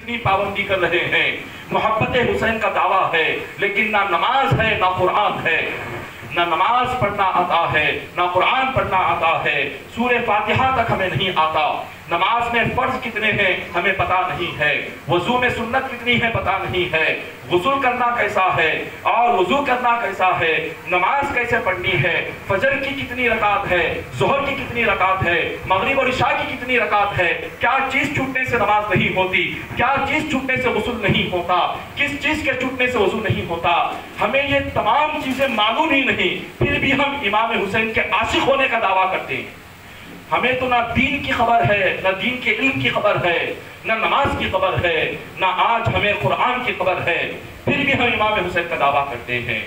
کتنی پابندی کر رہے ہیں. محبت حسین کا دعویٰ ہے لیکن نہ نماز ہے نہ قرآن ہے. نہ نماز پڑھنا آتا ہے نہ قرآن پڑھنا آتا ہے. سورہ فاتحہ تک ہمیں نہیں آتا. نماز میں فرض کتنے ہیں ہمیں پتا نہیں ہے. وضو میں سنت کتنی ہے پتا نہیں ہے. غسل کرنا کیسا ہے اور وضو کرنا کیسا ہے. نماز کیسے پڑھنی ہے. فجر کی کتنی رکعت ہے. ظہر کی کتنی رکعت ہے. مغرب اور عشاء کی کتنی رکعت ہے. کیا چیز چھوٹنے سے نماز نہیں ہوتی. کیا چیز چھوٹنے سے غسل نہیں ہوتا. کس چیز کے چھوٹنے سے وضو نہیں ہوتا. ہمیں یہ تمام چیزیں معلوم ہی نہیں. پھر بھی ہم امام حسین کے عاشق ہونے کا دعویٰ کرتے ہیں. ہمیں تو نہ دین کی خبر ہے نہ دین کے علم کی خبر ہے نہ نماز کی خبر ہے نہ آج ہمیں قرآن کی خبر ہے. پھر بھی ہم امام حسین کا دعویٰ کرتے ہیں.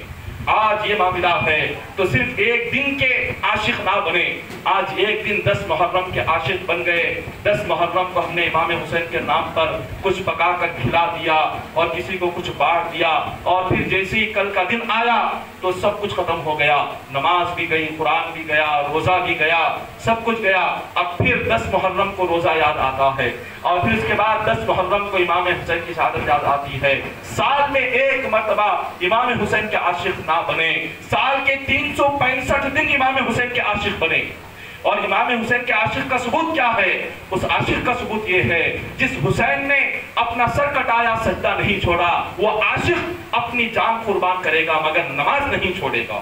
آج یہ معاملہ ہے تو صرف ایک دن کے عاشق نہ بنے. آج ایک دن 10 محرم کے عاشق بن گئے. 10 محرم کو ہم نے امام حسین کے نام پر کچھ پکا کر کھلا دیا اور کسی کو کچھ بانٹ دیا اور پھر جیسے ہی کل کا دن آیا تو سب کچھ ختم ہو گیا. نماز بھی گئی, قرآن بھی گیا, روزہ بھی گیا, سب کچھ گیا. اب پھر 10 محرم کو روزہ یاد آتا ہے اور پھر اس کے بعد 10 محرم کو امام حسین کی شہادت یاد آتی ہے. سال میں ایک مرتبہ امام حسین کے عاشق نہ بنے. سال کے 365 دن امام حسین کے عاشق بنے. اور امام حسین کے عاشق کا ثبوت کیا ہے. اس عاشق کا ثبوت یہ ہے جس حسین نے اپنا سر کٹایا سجدہ نہیں چھوڑا. وہ عاشق اپنی جان قربان کرے گا مگر نماز نہیں چھوڑے گا.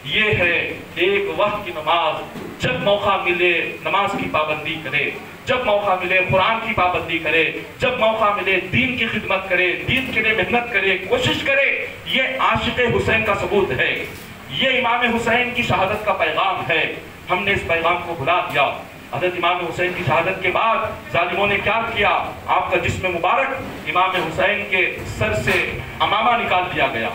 یہ ہے ایک وقت کی نماز. جب موقع ملے نماز کی پابندی کرے. جب موقع ملے قرآن کی پابندی کرے. جب موقع ملے دین کی خدمت کرے. دین کے لیے محنت کرے, کوشش کرے. یہ عاشق حسین کا ثبوت ہے. یہ امام حسین کی شہادت کا پیغام ہے. ہم نے اس پیغام کو بھلا دیا. حضرت امام حسین کی شہادت کے بعد ظالموں نے کیا کیا. آپ کا جسم مبارک امام حسین کے سر سے امامہ نکال دیا گیا.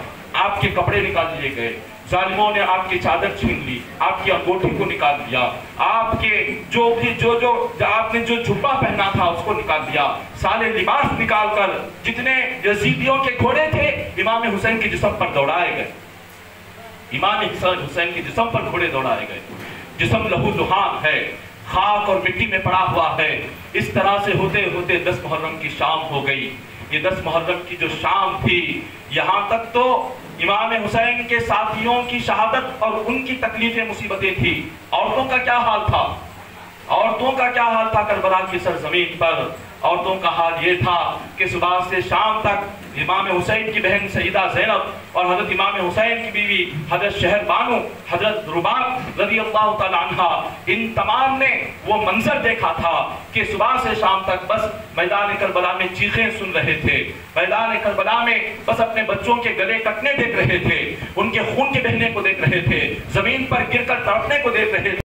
آپ کے کپڑے نکال لیے گئے. ظالموں نے آپ کی چادر چھین لی. آپ کی انگوٹھی کو نکال دیا. آپ کے جو آپ نے جو جھبا پہنا تھا اس کو نکال دیا. سارے لباس نکال کر جتنے یزیدیوں کے گھوڑے تھے امام حسین کے جسم پر دوڑائے گئے. امام حسین کے جسم پر گھوڑے دوڑائے گئے. جسم لہو لہان ہے, خاک اور مٹی میں پڑا ہوا ہے. اس طرح سے ہوتے ہوتے 10 محرم کی شام ہو گئی. یہ 10 محرم کی جو شام تھی یہاں تک تو امام حسین کے ساتھیوں کی شہادت اور ان کی تکلیفیں مصیبتیں تھی. عورتوں کا کیا حال تھا. عورتوں کا کیا حال تھا کربلا کی سرزمین پر. عورتوں کا حال یہ تھا کہ صبح سے شام تک امام حسین کی بہن سیدہ زینب اور حضرت امام حسین کی بیوی حضرت شہر بانو حضرت رباب رضی اللہ تعالی عنہ ان تمام نے وہ منظر دیکھا تھا کہ صبح سے شام تک بس میدان کربلا میں چیخیں سن رہے تھے. میدان کربلا میں بس اپنے بچوں کے گلے کٹنے دیکھ رہے تھے. ان کے خون کے بہنے کو دیکھ رہے تھے. زمین پر گر کر تڑپنے کو دیکھ رہے تھے.